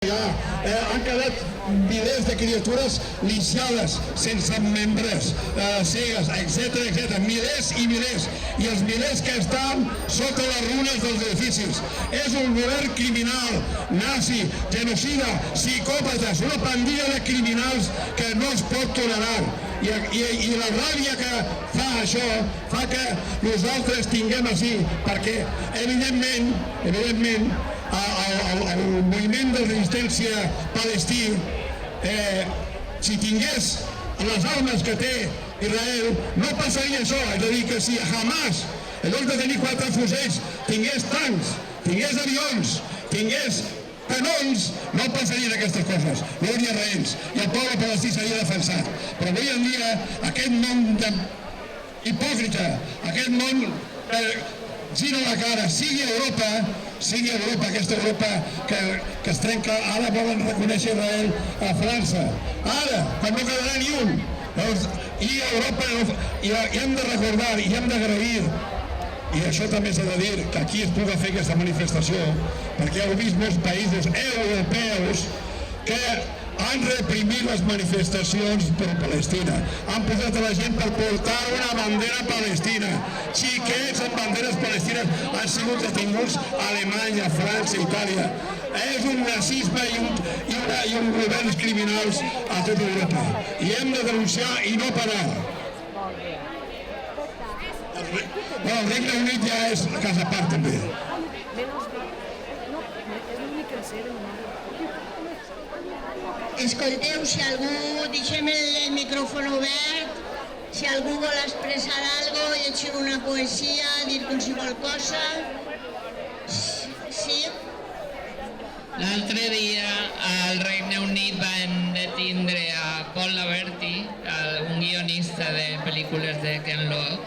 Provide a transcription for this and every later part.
Han quedat milers de criatures lisiades, sense membres, cegues, etc. Milers i milers. I els milers que estan sota les runes dels edificis. És un govern criminal, nazi, genocida, psicòpates, una pandilla de criminals que no es pot tolerar. I la ràbia que fa això fa que nosaltres tinguem així, perquè evidentment el moviment de resistència palestí, si tingués les armes que té Israel, no passaria això. És a dir, que si Hamas, en lloc de tenir 4 fusells, tingués tancs, tingués avions, tingués canons, no passarien aquestes coses, no hi hauria reens, i el poble palestí seria defensat. Però avui en dia, aquest món hipòcrita, aquest món gira la cara, sigui Europa, aquesta Europa que es trenca, ara volen reconèixer Israel a França. Ara, quan no quedarà ni un. I Europa, i hem de recordar, i hem d'agrair, i això també s'ha de dir, que aquí es pugui fer aquesta manifestació, perquè heu vist molts països europeus que han reprimit les manifestacions per Palestina. Han posat a la gent per portar una bandera palestina. Xiquets amb banderes palestines han sigut detinguts a Alemanya, França, Itàlia. És un nazisme i un governs criminals a tota Europa. I hem de denunciar i no parar. El Regne Unit ja és casa a part també. Escolteu, si algú, deixem el micròfon obert, si algú vol expressar alguna cosa, llegir una poesia, dir qualsevol cosa. Sí? L'altre dia al Regne Unit van detindre a Paul Laverty, un guionista de pel·lícules de Ken Loach,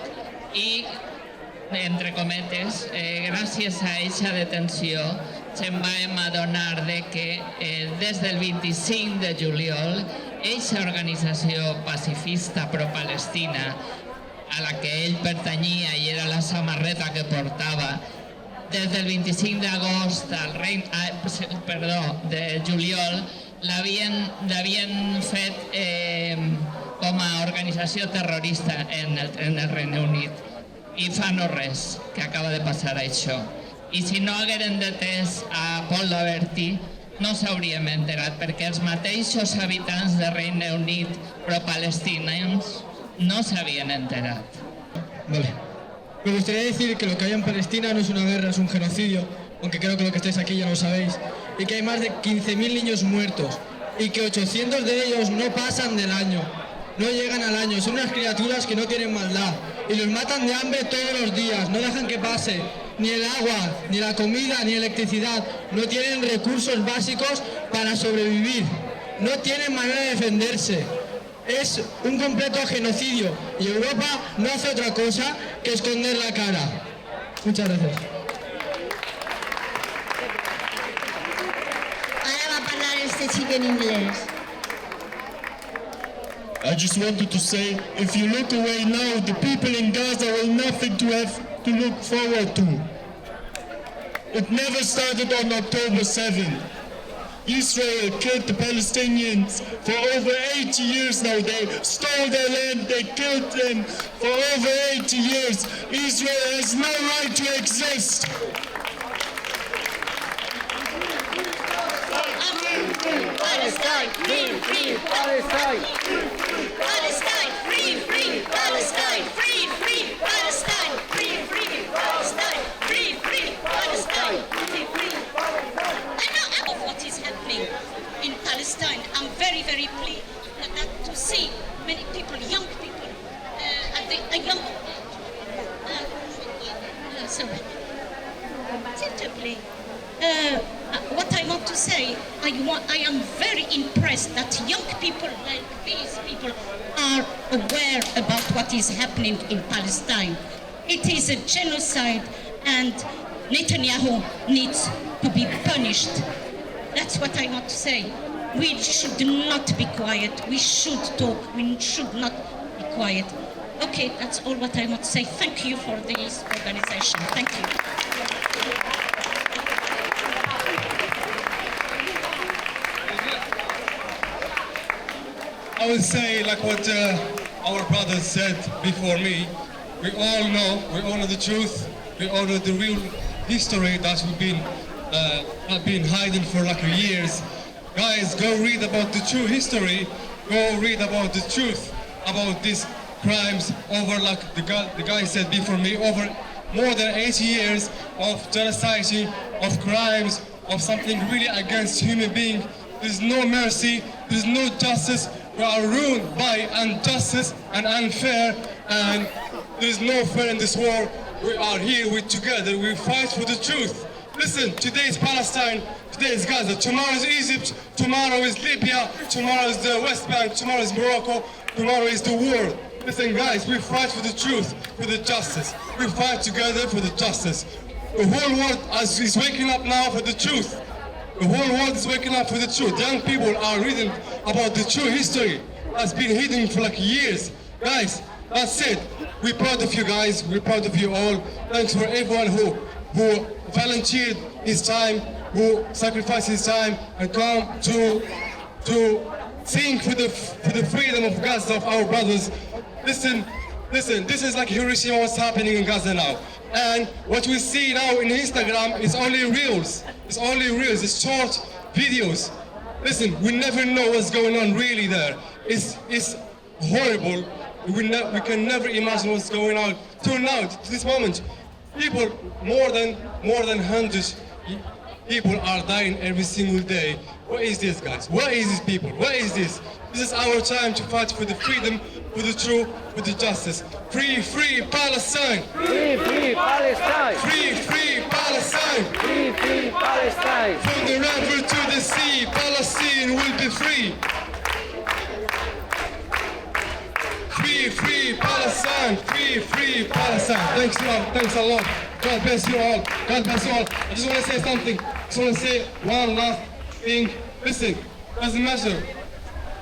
i, entre cometes, gràcies a aquesta detenció, se'n vam adonar que des del 25 de juliol aquesta organització pacifista pro-palestina a la que ell pertanyia i era la samarreta que portava, des del 25 d'agost de juliol l'havien fet com a organització terrorista en el Regne Unit i fa no res que acaba de passar això. I si no hagueren detès a Paul Laverty, no s'hauríem enterat, perquè els mateixos habitants del Regne Unit pro-palestinians no s'havien enterat. Vale. Me gustaría decir que lo que hay en Palestina no es una guerra, es un genocidio, aunque creo que lo que estáis aquí ya lo sabéis, y que hay más de 15.000 niños muertos, y que 800 de ellos no pasan del año, no llegan al año, son unas criaturas que no tienen maldad, y los matan de hambre todos los días, no dejan que pase ni el agua, ni la comida, ni electricidad, no tienen recursos básicos para sobrevivir, no tienen manera de defenderse. Es un completo genocidio y Europa no hace otra cosa que esconder la cara. Muchas gracias. Ara va parlar este xic en inglès. I just wanted to say, if you look away now, the people in Gaza will nothing to have to look forward to. It never started on October 7th. Israel killed the Palestinians for over 80 years now. They stole their land, they killed them for over 80 years. Israel has no right to exist. Palestine, free, free, Palestine. Palestine, free, free, Palestine, free, free, Palestine, free, free, Palestine, free, free, Palestine, free, free. I know of what is happening in Palestine. I'm very, very pleased to see many people, young people, simply. What I want to say, I am very impressed that young people like these people are aware about what is happening in Palestine. It is a genocide and Netanyahu needs to be punished. That's what I want to say. We should not be quiet. We should talk. We should not be quiet. Okay, that's all what I want to say. Thank you for this organization. Thank you. I would say, like what our brothers said before me, we all know the truth, we all know the real history that we've been hiding for like years. Guys, go read about the true history, go read about the truth about these crimes over, like the guy said before me, over more than 80 years of genocide, of crimes, of something really against human being. There's no mercy, there's no justice. We are ruined by injustice and unfair, and there's no fair in this war. We are here, we together, we fight for the truth. Listen, today is Palestine, today is Gaza, tomorrow is Egypt, tomorrow is Libya, tomorrow is the West Bank, tomorrow is Morocco, tomorrow is the world. Listen guys, we fight for the truth, for the justice. We fight together for the justice. The whole world is waking up now for the truth. The whole world is waking up for the truth. Young people are reading about the true history that's been hidden for like years. Guys, that's it. We're proud of you guys. We're proud of you all. Thanks for everyone who volunteered his time, who sacrificed his time and come to sing for the freedom of Gaza, of our brothers. Listen, this is like Hiroshima, what's happening in Gaza now. And what we see now in Instagram is only reels. It's only reels, it's short videos. Listen, we never know what's going on really there. It's horrible. We can never imagine what's going on. Till now, to this moment, people, more than 100 people are dying every single day. What is this, guys? What is this, people? What is this? This is our time to fight for the freedom, for the truth, for the justice. Free, free Palestine! Free, free Palestine! Free, free Palestine! Free, free Palestine! From the river to the sea, Palestine will be free! Free, free Palestine! Free, free Palestine! Thanks a lot, thanks a lot. God bless you all. God bless you all. I just want to say something. I just want to say one last thing. Listen, doesn't matter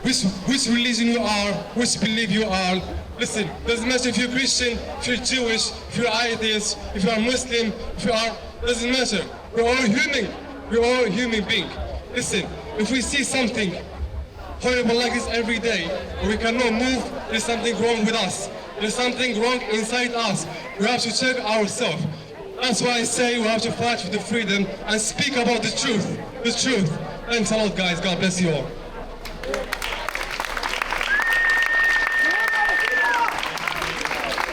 which religion you are, which belief you are. Listen, doesn't matter if you're Christian, if you're Jewish, if you're atheist, if you are Muslim, if you are, doesn't matter. We're all human. We're all human beings. Listen, if we see something horrible like this every day, we cannot move, there's something wrong with us. There's something wrong inside us. We have to check ourselves. That's why I say we have to fight for the freedom and speak about the truth. The truth. Thanks a lot, guys. God bless you all.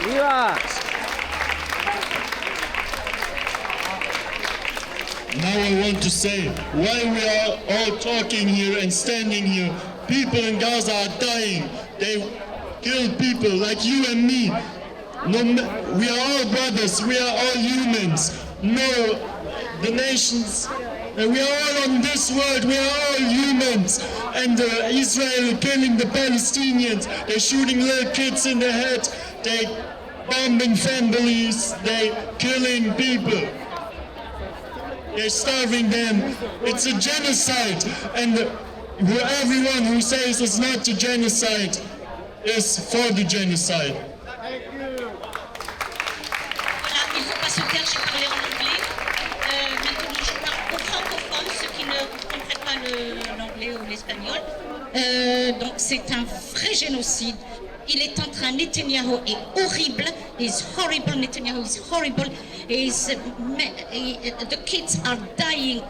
¡Viva! Now I want to say, while we are all talking here and standing here, people in Gaza are dying. They kill people like you and me. We are all brothers, we are all humans. No, the nations, we are all on this world, we are all humans. And Israel killing the Palestinians, they're shooting little kids in the head, they bombing families, they killing people. They're starving them. It's a genocide. And everyone who says it's not a genocide is for the genocide. Voilà, il ne faut pas se taire, j'ai parlé en anglais. Maintenant, je parle aux francophones, ceux qui ne comprennent pas l'anglais ou l'espagnol. Donc, c'est un vrai génocide. Il est en train, Netanyahu est horrible, he's horrible, Netanyahu is horrible, the kids are dying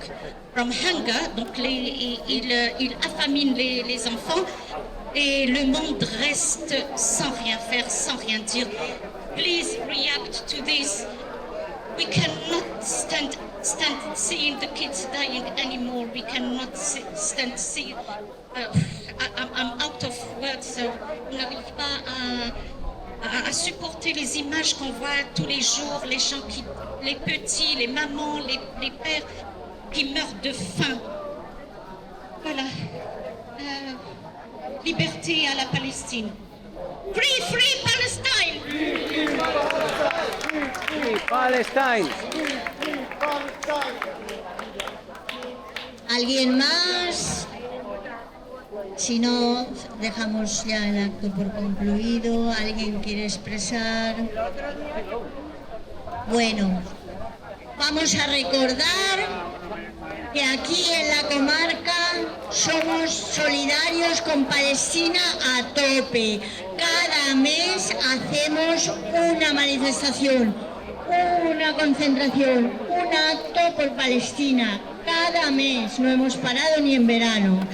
from hunger, donc il affamine les enfants, et le monde reste sans rien faire, sans rien dire. Please react to this. We cannot stand seeing the kids dying anymore. We cannot stand seeing. I'm out of words. So on n'arrive pas à supporter les images qu'on voit tous les jours, les gens les petits, les mamans, les pères qui meurent de faim. Voilà. Liberté à la Palestine. Free, free Palestine! Free Palestine! ¿Alguien más? Si no, dejamos ya el acto por concluido. ¿Alguien quiere expresar? Bueno, vamos a recordar que aquí en la comarca somos solidarios con Palestina a tope. Cada mes hacemos una manifestación, una concentración, un acto por Palestina. Cada mes, no hemos parado ni en verano.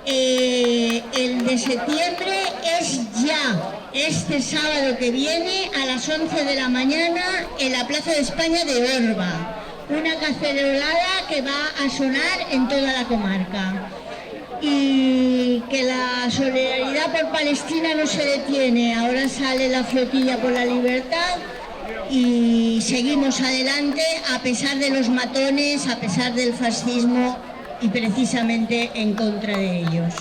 El de septiembre es ya, este sábado que viene a las 11 de la mañana en la Plaza de España de Orba. Una cacerolada que va a sonar en toda la comarca. Y que la solidaridad por Palestina no se detiene. Ahora sale la flotilla por la libertad y seguimos adelante a pesar de los matones, a pesar del fascismo y precisamente en contra de ellos.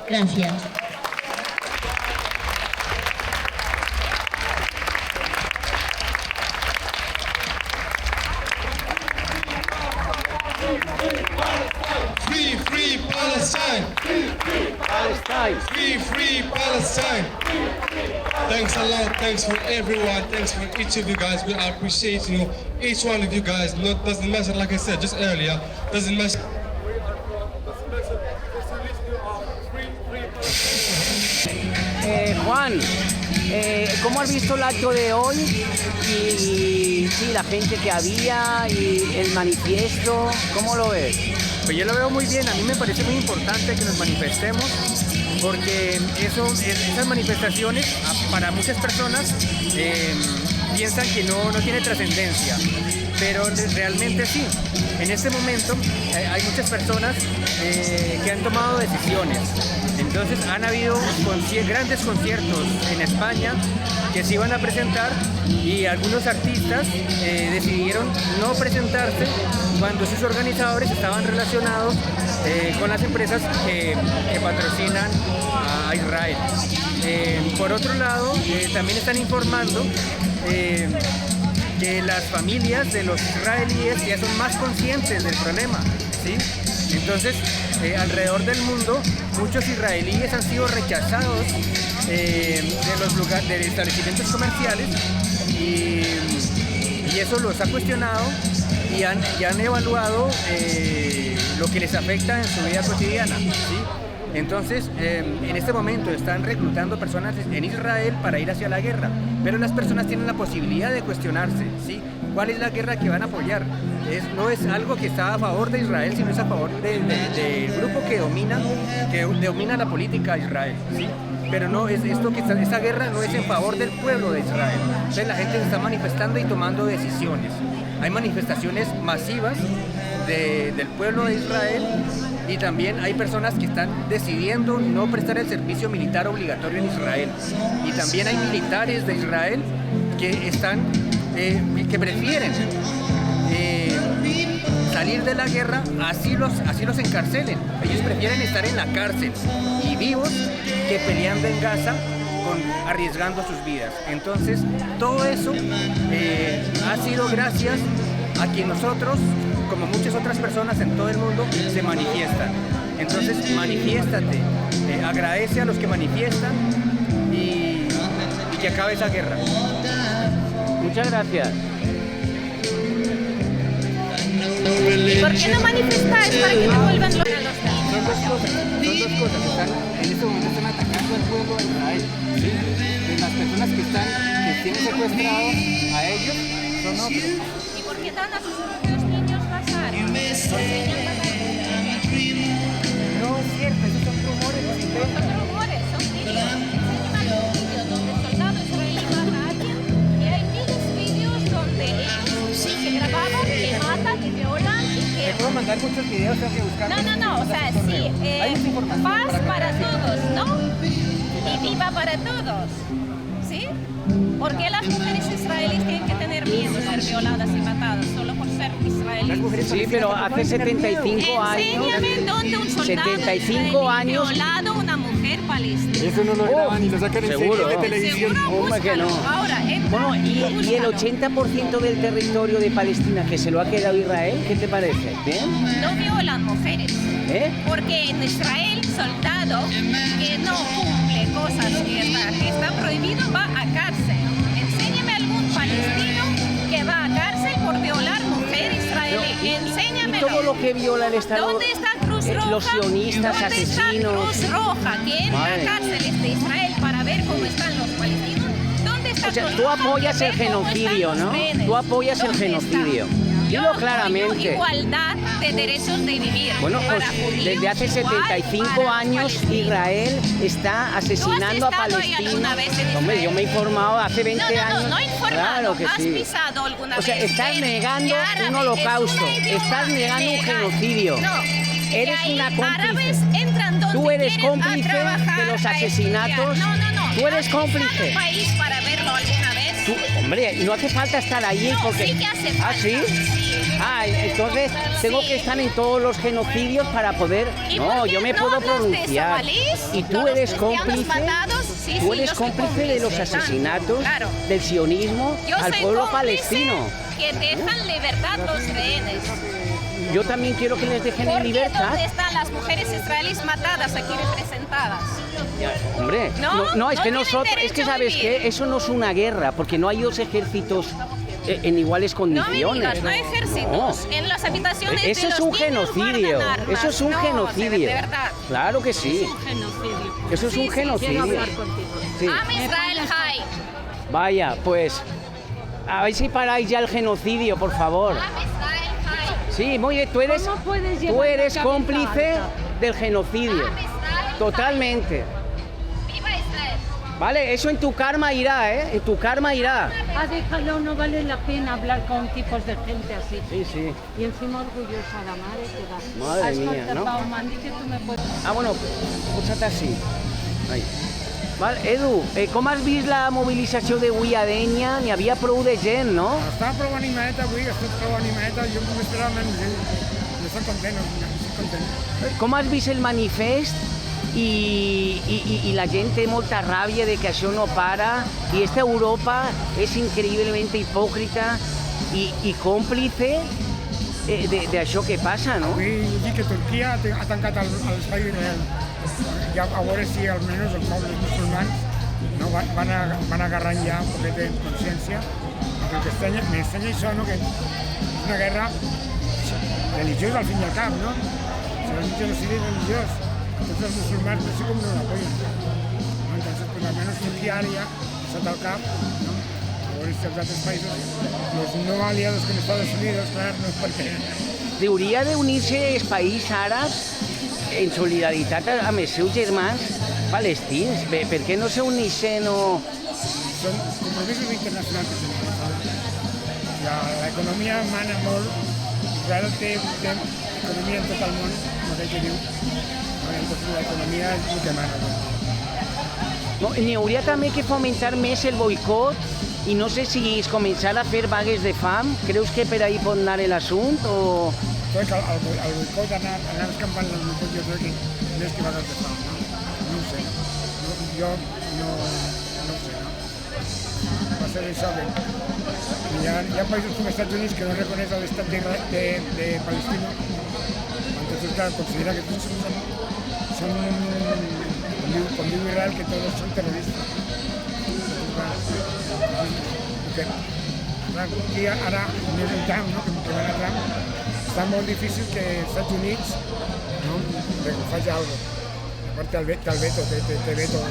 Gracias. Free, free Palestine! Palestine! Free, free Palestine! Thanks a lot, thanks for everyone, thanks for each of you guys. We appreciate, each one of you guys. Doesn't matter, like I said just earlier, doesn't matter. Juan, ¿cómo has visto el acto de hoy? Y sí, la gente que había y el manifiesto, ¿cómo lo ves? Pues yo lo veo muy bien, a mí me parece muy importante que nos manifestemos porque esas manifestaciones para muchas personas piensan que no tiene trascendencia, pero realmente sí. En este momento hay muchas personas que han tomado decisiones. Entonces han habido grandes conciertos en España que se iban a presentar y algunos artistas decidieron no presentarse cuando sus organizadores estaban relacionados con las empresas que patrocinan a Israel. Por otro lado, también están informando que las familias de los israelíes ya son más conscientes del problema, ¿sí? Entonces, alrededor del mundo, muchos israelíes han sido rechazados de establecimientos comerciales y eso los ha cuestionado y han evaluado lo que les afecta en su vida cotidiana, ¿sí? Entonces, en este momento están reclutando personas en Israel para ir hacia la guerra, pero las personas tienen la posibilidad de cuestionarse, ¿sí? ¿Cuál es la guerra que van a apoyar? No es algo que está a favor de Israel, sino es a favor del grupo que domina la política de Israel, ¿sí? Pero no es esa guerra no es en favor del pueblo de Israel. Entonces la gente se está manifestando y tomando decisiones. Hay manifestaciones masivas del pueblo de Israel y también hay personas que están decidiendo no prestar el servicio militar obligatorio en Israel. Y también hay militares de Israel que prefieren salir de la guerra, así los encarcelen. Ellos prefieren estar en la cárcel y vivos que peleando en Gaza arriesgando sus vidas. Entonces, todo eso ha sido gracias a que nosotros, como muchas otras personas en todo el mundo, se manifiestan. Entonces, manifiéstate, agradece a los que manifiestan y que acabe esa guerra. Muchas gracias. ¿Y por qué no manifestáis para que no vuelvan los niños? Son dos cosas. En este momento están atacando al pueblo de Israel, ¿sí? Y las personas que tienen secuestrados a ellos son otros. ¿Y por qué dan a sus propios niños bazar? No es cierto, esos son rumores. Son rumores, son vídeos. Enséñame algún vídeo donde el soldado israelí mata a alguien y hay miles de vídeos donde ellos que grababan, que matan, que violan y que... Te puedo mandar muchos videos, tengo que buscar. No, o sea, sí, paz para todos, ¿no? Y viva para todos, ¿sí? ¿Por qué las mujeres israelíes tienen que tener miedo de ser violadas y matadas solo por ser israelíes? Sí, pero hace 75 años... Enséñame dónde un soldado 75 años... violado a una mujer palestina. Eso no lo graban y lo sacan en serio de televisión. Seguro, que no. Ahora, Bueno, y el 80% del territorio de Palestina que se lo ha quedado Israel, ¿qué te parece? ¿Bien? no violan mujeres. Porque en Israel, soldado que no cumple cosas que está prohibido va a cárcel. Enséñame algún palestino que va a cárcel por violar mujer israelí. Enséñamelo. Todo lo que viola el Estado... ¿Dónde está Cruz Roja? los sionistas ¿Dónde está asesinos. Cruz Roja? Que entra Madre. a cárceles de Israel para ver cómo están los palestinos. ¿Dónde está O sea, Cruz tú Roja apoyas para el ver cómo están genocidio, los ¿no? rehenes? Tú apoyas el ¿Dónde genocidio. está? Dilo Yo apoyo claramente. igualdad de derechos de vivir. Bueno, pues para judíos, desde hace igual 75 para años palestinos. Israel está asesinando a ¿Tú has estado ahí Palestina. alguna vez en Hombre, Israel? yo me he informado hace 20 años. No informado. Claro que ¿Has sí. pisado alguna O sea, vez? estás que negando árabe un es holocausto, una idioma estás negando un legal. genocidio. No. Eres que ahí una cómplice. árabes entran donde Tú eres quieren a cómplice trabajar, de los a asesinatos. estudiar. No. Tú eres ¿Has pisado cómplice. el país para verlo alguna vez? Tú, hombre, no hace falta estar allí No, porque... sí que hace falta. ¿Ah, sí? Sí. Ah, entonces tengo Sí. que estar en todos los genocidios para poder... ¿Y No, por qué yo me no puedo hablas de pronunciar. somalíes? Y tú Todos eres cristianos cómplice... matados. Sí, Tú sí, eres yo soy cómplice de los cómplice. asesinatos Claro. del sionismo Yo al soy pueblo cómplice palestino. que dejan libertad los rehenes. Yo también quiero que les dejen en ¿Por qué libertad. dónde están las mujeres israelíes matadas aquí representadas? Hombre, No, es no que tienen nosotros, es que derecho a sabes vivir. que eso no es una guerra, porque no hay dos ejércitos en iguales No me condiciones. digas, no hay ejércitos. En las habitaciones Eso de es los un niños genocidio. guardan armas. Eso es un No, genocidio. De verdad. Claro que sí. Eso es un genocidio. Sí. Am Israel High. Vaya, pues a ver si paráis ya el genocidio, por favor. Am Israel High. Sí, muy bien, tú eres cómplice del genocidio. Am Israel Totalmente. High. Viva Israel. Vale, eso en tu karma irá, ¿eh? En tu karma irá. Déjalo, no vale la pena hablar con tipos de gente así. Sí. Y encima orgullosa la madre que va. Madre mía, ¿no? Que tú me puedes... Ah, bueno, posa't així. Ai. Val, Edu, com has vist la mobilització d'avui a Dénia? N'hi havia prou de gent, no? Està prou animadeta avui, està prou animadeta, jo m'esperava menys gent. Jo estic content, estic content. Com has vist el manifest? Y la gent té molta ràbia de que això no para y esta Europa es increíblemente hipócrita y cómplice de això que passa, no? Avui dic que Turquia ha tancat l'espai d'Israel. Ja a veure si almenys els pobles musulmans no, van agarrant ja un poquet de consciència. Perquè m'estranya això, no? Que és una guerra religiosa al fin i al cap, no? Si és un genocidi religiós. Tots els musulmans no sé com no l'apoyen. ¿No? Entonces, pues al menos Turquía ara ja s'ha al cap, no? A veure si els altres països, los no aliados con Estados Unidos, clar, no és perquè... Hauria d'unir-se els països àrabs en solidaritat amb els seus germans palestins. Per què no s'uneixen o...? Són compromisos internacionals que tenim. L'economia mana molt. Israel té economia en tot el món, com aquell que diu. Entonces l'economia és el que mana. No, n'hi hauria també que fomentar més el boicot i no sé si es començar a fer vagues de fam. Creus que per ahí pot anar l'assumpte o...? Crec que el boicot, anar escampant el boicot, jo crec que més que vagues de fam, no? No ho sé. Jo no ho sé, no? Va ser això que hi ha països com els Estats Units que no reconeix l'estat de Palestina. Entonces, clar, considera que tots són com diu Israel, que tots són terroristes. Clar, aquí ara, més en Trump, no? Que van a Trump, està molt difícil que els Estats Units no? faci alguna cosa. A part té el veto, té veto.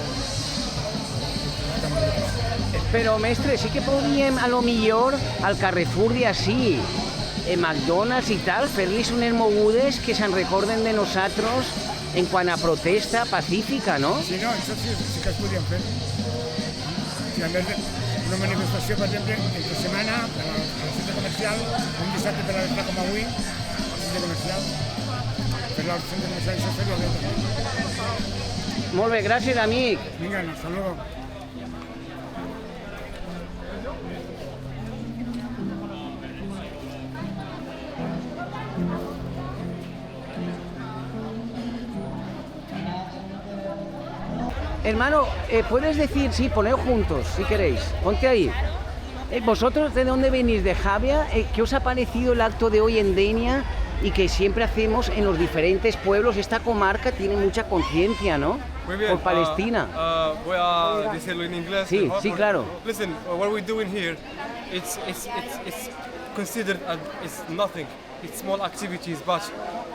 Però, mestre, sí que podríem, a lo millor, al Carrefour d'ací, McDonald's i tal, fer-los unes mogudes que se'n recorden de nosaltres en quant a protesta pacífica, no? Sí, no, això sí que es podien fer. Si en vez d'una manifestació, per exemple, entre setmana, al centre comercial, un dissabte per a l'estar com avui, al centre comercial, fer-la al centre comercial, això seria bé també. Molt bé, gràcies, amic. Vinga, hasta luego. Hermano, puedes decir, sí, poned juntos, si queréis, ponte ahí. ¿Vosotros de dónde venís? ¿De Javia? ¿Qué os ha parecido el acto de hoy en Denia y que siempre hacemos en los diferentes pueblos? Esta comarca tiene mucha conciencia, ¿no? Muy bien. Por Palestina. Voy a decirlo en inglés. Sí, sí, claro. Listen, what we're doing here, it's considered as nothing. It's small activities, but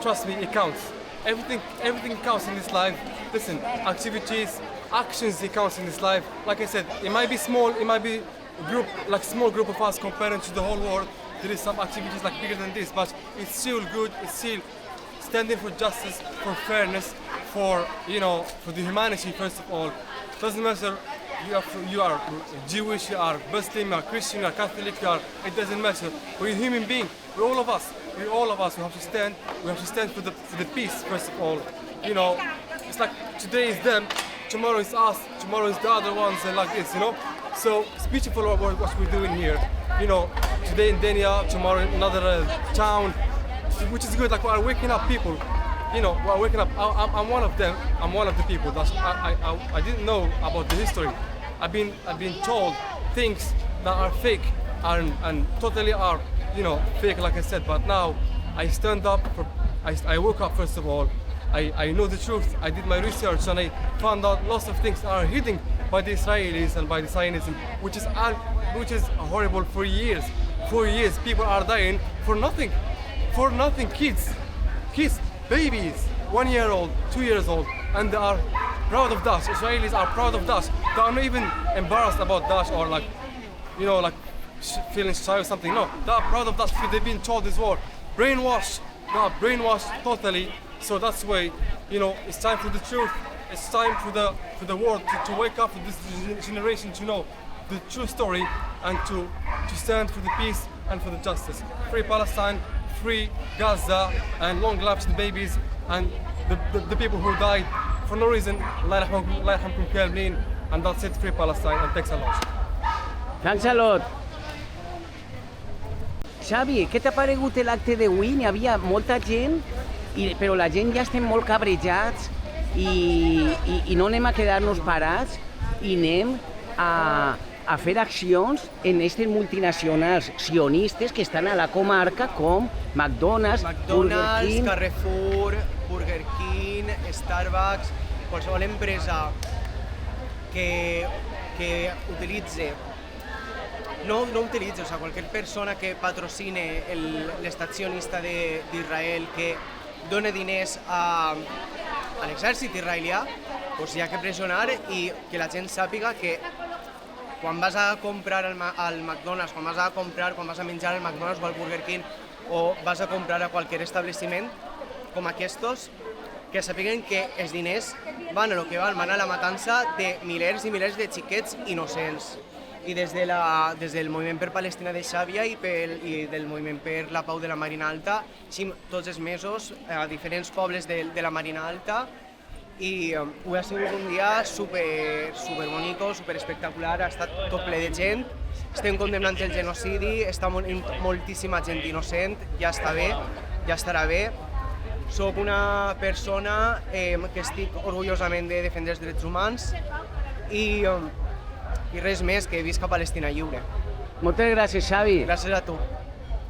trust me, it counts. everything counts in this life. Listen, activities, actions, it counts in this life. Like I said, it might be small, it might be small group of us compared to the whole world. There is some activities like bigger than this, but it's still good. It's still standing for justice, for fairness, for for the humanity first of all. Doesn't matter you are Jewish, you are Muslim, you are Christian, you are Catholic, it doesn't matter. We're a human being. We're all of us. We have to stand. We have to stand for the peace first of all. It's like today is them, tomorrow is us, tomorrow is the other ones, and like this. So it's beautiful what we're doing here. Today in Denia, tomorrow in another town, which is good. Like we are waking up people. We are waking up. I'm one of them. I'm one of the people. I didn't know about the history. I've been told things that are fake and totally are fake, like I said. But now I stand up. I woke up first of all. I know the truth. I did my research and I found out lots of things that are hidden by the Israelis and by the Zionism, which is horrible. For years, people are dying for nothing, kids, babies, 1 year old, 2 years old, and they are proud of that. Israelis are proud of that. They are not even embarrassed about that or feeling shy or something. No, they are proud of that. They've been told this war, brainwashed. They are brainwashed totally. So that's why, it's time for the truth. It's time for the world to wake up, for this generation to know the true story and to stand for the peace and for the justice. Free Palestine, free Gaza, and long lives to the babies and the people who died for no reason. Allah yarhamkum kamilin, and that's it. Free Palestine, and thanks a lot. Thanks a lot. Xavi, què t'ha paregut l'acte d'avui? N'hi havia molta gent, però la gent ja estem molt cabrejats i no anem a quedar-nos parats i anem a fer accions en aquestes multinacionals sionistes que estan a la comarca com McDonald's, Burger King... Carrefour, Burger King, Starbucks, qualsevol empresa que utilitze o sea, cualquier persona que patrocine l'estat sionista d'Israel, que dona diners a l'exèrcit israelià, doncs hi ha que pressionar i que la gent sàpiga que quan vas a comprar al McDonald's, quan vas a menjar al McDonald's o al Burger King o vas a comprar a qualsevol establiment com aquests, que sàpiguen que els diners van a lo que van a la matança de milers i milers de xiquets innocents. I des del moviment per Palestina de Xàbia i del moviment per la pau de la Marina Alta, tots els mesos a diferents pobles de la Marina Alta, i avui ha sigut un dia super bonic, super espectacular, ha estat tot ple de gent, estem condemnant el genocidi, està moltíssima gent innocent, ja està bé, ja estarà bé. Soc una persona que estic orgullosament de defendre els drets humans i res més, que visca Palestina lliure. Moltes gràcies, Xavi. Gràcies a tu.